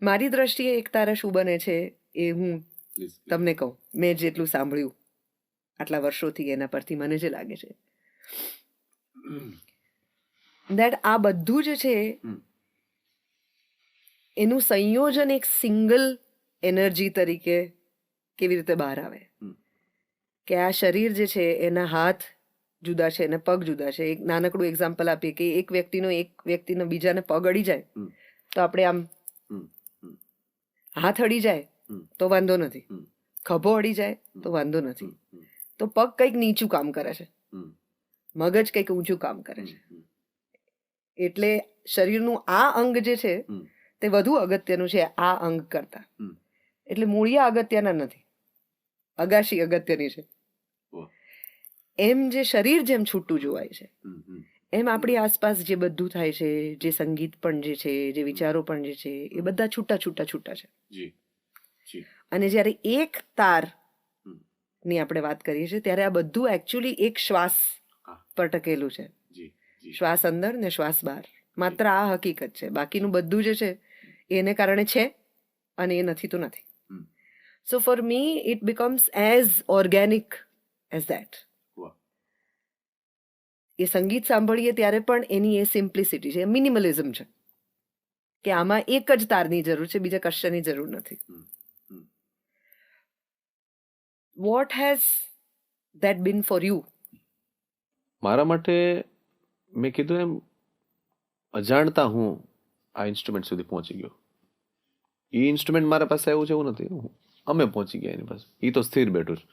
મારી દ્રષ્ટિએ એક તારા શું બને છે એ હું તમને કહું, મેં જેટલું સાંભળ્યું આટલા વર્ષોથી એના પરથી મને જે લાગે છે દેટ આ બધું જ છે એનું સંયોજન એક સિંગલ એનર્જી તરીકે કેવી રીતે બહાર આવે કે આ શરીર જે છે એના હાથ જુદા છે અને પગ જુદા છે. એક નાનકડું એક્ઝામ્પલ આપીએ કે એક વ્યક્તિનો બીજાને પગ અડી જાય તો આપણે આમ હાથ અડી જાય તો વાંધો નથી, ખભો અડી જાય તો વાંધો નથી, તો પગ કંઈક નીચું કામ કરે છે, મગજ કંઈક ઊંચું કામ કરે છે. એટલે શરીરનું આ અંગ જે છે તે વધુ અગત્યનું છે આ અંગ કરતા. એટલે મૂળિયા અગત્યના નથી, અગાશી અગત્યની છે. એમ જે શરીર જેમ છૂટું જોવાય છે એમ આપણી આસપાસ જે બધું થાય છે, જે સંગીત પણ જે છે, જે વિચારો પણ જે છે, એ બધા છૂટા છૂટા છૂટા છે. અને જ્યારે એક તાર ની આપણે વાત કરીએ છીએ ત્યારે આ બધું એકચ્યુઅલી એક શ્વાસ પર ટકેલું છે. શ્વાસ અંદર ને શ્વાસ બહાર, માત્ર આ હકીકત છે. બાકીનું બધું જે છે એને કારણે છે અને એ નથી તો નથી. So for me it becomes as organic as that. એ સંગીત સાંભળીએ ત્યારે પણ એની એ સિમ્પ્લિસિટી છે, મિનિમલિઝમ છે કે આમાં એક જ તારની જરૂર છે, બીજા કશાની જરૂર નથી. What has that been for you? મારા માટે મેં કીધું એમ અજાણતા હું આ ઇન્સ્ટ્રુમેન્ટ સુધી પહોંચી ગયો. એ ઇન્સ્ટ્રુમેન્ટ મારા પાસે આવ્યું છે એવું નથી, અમે પહોંચી ગયા એની પાસે. એ તો સ્થિર બેઠું છે.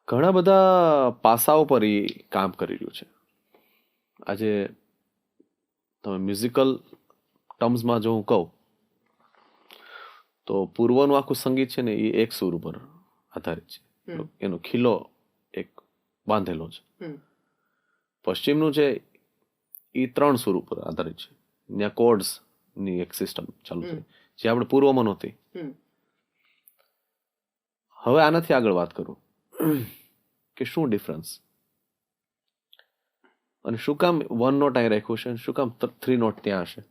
ઘણા બધા પાસાઓ પર એ કામ કરી રહ્યું છે. આજે તમે મ્યુઝિકલ ટર્મ્સમાં જો હું કહું તો પૂર્વનું આખું સંગીત છે ને એ એક સુર ઉપર આધારિત છે, એનો ખીલો એક બાંધેલો છે. પશ્ચિમનું છે એ 3 સુર ઉપર આધારિત છે, ત્યાં કોર્ડ્સની એક સિસ્ટમ ચાલુ છે જે આપણે પૂર્વમાં નહોતી. હવે આનાથી આગળ વાત કરું કે શું ડિફરન્સ અને શું કામ 1 નોટ અહીં રાખ્યું છે, શું કામ 3 નોટ ત્યાં હશે.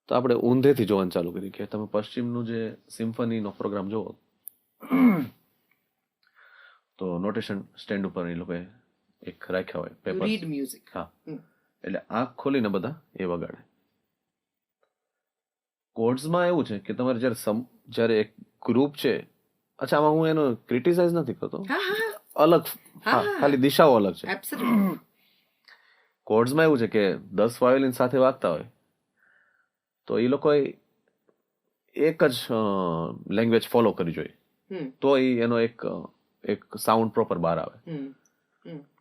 તો આપણે ઊંધેથી જોવાનું ચાલુ કરી કે તમે પશ્ચિમનું જે સિમ્ફનીનો પ્રોગ્રામ જોવો તો નોટેશન સ્ટેન્ડ ઉપર એ લોકોએ એક રાખ્યા હોય પેપર. Read music. હા, એટલે આંખ ખોલીને બધા એ વગાડે. કોર્ડ્સમાં એવું છે કે તમારે જ્યારે એક ગ્રુપ છે, અચ્છા આમાં હું એનો ક્રિટિસાઇઝ નથી કરતો, અલગ ખાલી દિશાઓ અલગ છે. કોર્ડ્સમાં એવું છે કે 10 વાયોલિન સાથે વાગતા હોય તો એ લોકોએ એક જ લેંગ્વેજ ફોલો કરવી જોઈએ તો એનો એક સાઉન્ડ પ્રોપર બહાર આવે.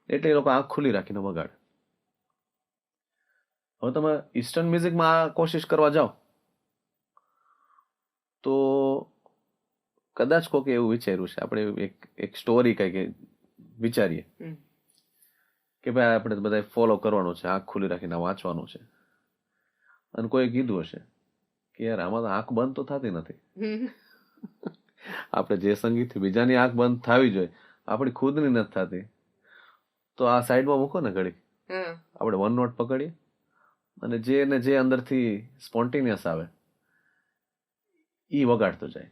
એટલે એ લોકો આંખ ખુલ્લી રાખીને વગાડે. હવે તમે ઈસ્ટર્ન મ્યુઝિકમાં આ કોશિશ કરવા જાઓ તો કદાચ કોકે એવું વિચાર્યું છે, આપણે એક સ્ટોરી કંઈક વિચારીએ કે ભાઈ આપણે બધા ફોલો કરવાનું છે, આંખ ખુલ્લી રાખીને વાંચવાનું છે, અને કોઈ કીધું હશે કે યાર આમાં તો આંખ બંધ તો થતી નથી. આપણે જે સંગીતથી બીજાની આંખ બંધ થવી જોઈએ આપણી ખુદની નથી થતી, તો આ સાઈડમાં મૂકો ને ઘડી, આપણે 1 નોટ પકડીએ અને જે અંદરથી સ્પોન્ટેનિયસ આવે ઈ વગાડતો જાય.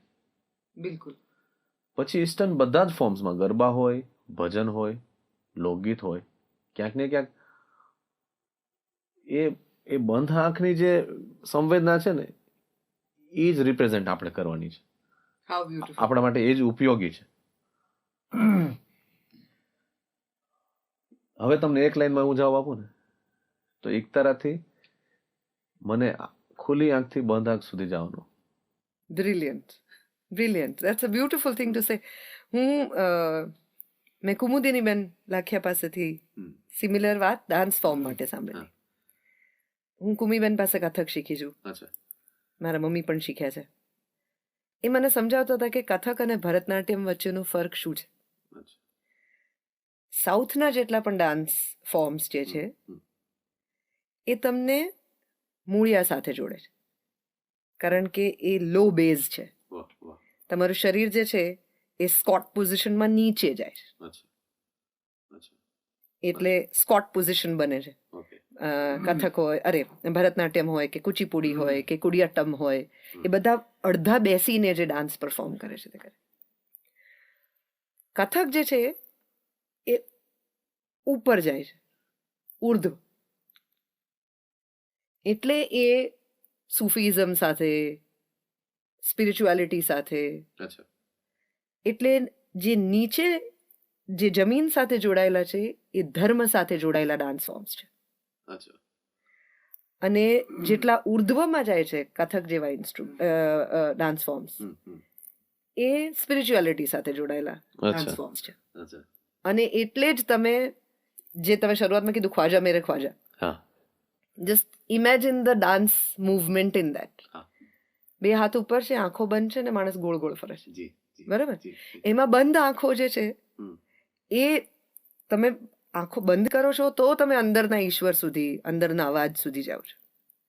બિલકુલ. પછી ઈસ્ટર્ન બધા જ ફોર્મ્સમાં ગરબા હોય, ભજન હોય, લોકગીત હોય, ક્યાંક ને ક્યાંક એ બંધ આંખની જે સંવેદના છે ને એ જ રિપ્રેઝેન્ટ આપણે કરવાની છે. આપણા માટે એ જ ઉપયોગી છે. હવે તમને એક લાઈનમાં હું જવાબ આપું ને તો એક તરફથી મને ખુલ્લી આંખથી બંધ આંખ સુધી જવાનું. Brilliant, brilliant. That's a beautiful thing to say. મેં કુમુદિનીબેન લાખિયા પાસેથી સિમિલર વાત ડાન્સ ફોર્મ માટે સાંભળેલી. હું કુમીબેન પાસે કથક શીખી છું, મારા મમ્મી પણ શીખ્યા છે. એ મને સમજાવતા હતા કે કથક અને ભરતનાટ્યમ વચ્ચેનો ફરક શું છે. સાઉથના જેટલા પણ ડાન્સ ફોર્મ્સ જે છે એ તમને મૂળિયા સાથે જોડે છે, કારણ કે એ લો બેઝ છે. તમારું શરીર જે છે એ સ્કોટ પોઝિશનમાં નીચે જાય છે, એટલે સ્કોટ પોઝિશન બને છે. કથક હોય, ભરતનાટ્યમ હોય કે કુચીપુડી હોય કે કુડિયાટ્ટમ હોય, એ બધા અડધા બેસીને જે ડાન્સ પરફોર્મ કરે છે તે કરે. કથક જે છે એ ઉપર જાય છે, ઉર્ધ્વ. એટલે એ સૂફીઝમ સાથે, સ્પિરિચ્યુઆલિટી સાથે, એટલે જે નીચે જે જમીન સાથે જોડાયેલા છે એ ધર્મ સાથે જોડાયેલા ડાન્સ ફોર્મ્સ છે. અને જેટલા ઉર્ધ્વમાં જાય છે કથક જેવા ડાન્સ ફોર્મ્સ, એ સ્પિરિચ્યુઆલિટી સાથે જોડાયેલા ડાન્સ ફોર્મ્સ છે. અને એટલે જ તમે શરૂઆતમાં કીધું ખ્વાજા મેરે Khwaja, just imagine the dance movement in that. બે હાથ ઉપર છે, આંખો બંધ છે ને માણસ ગોળ ગોળ ફરે છે, બરાબર? એમાં બંધ આંખો જે છે એ તમે આંખો બંધ કરો છો તો તમે અંદરના ઈશ્વર સુધી, અંદરના અવાજ સુધી જાઓ છો.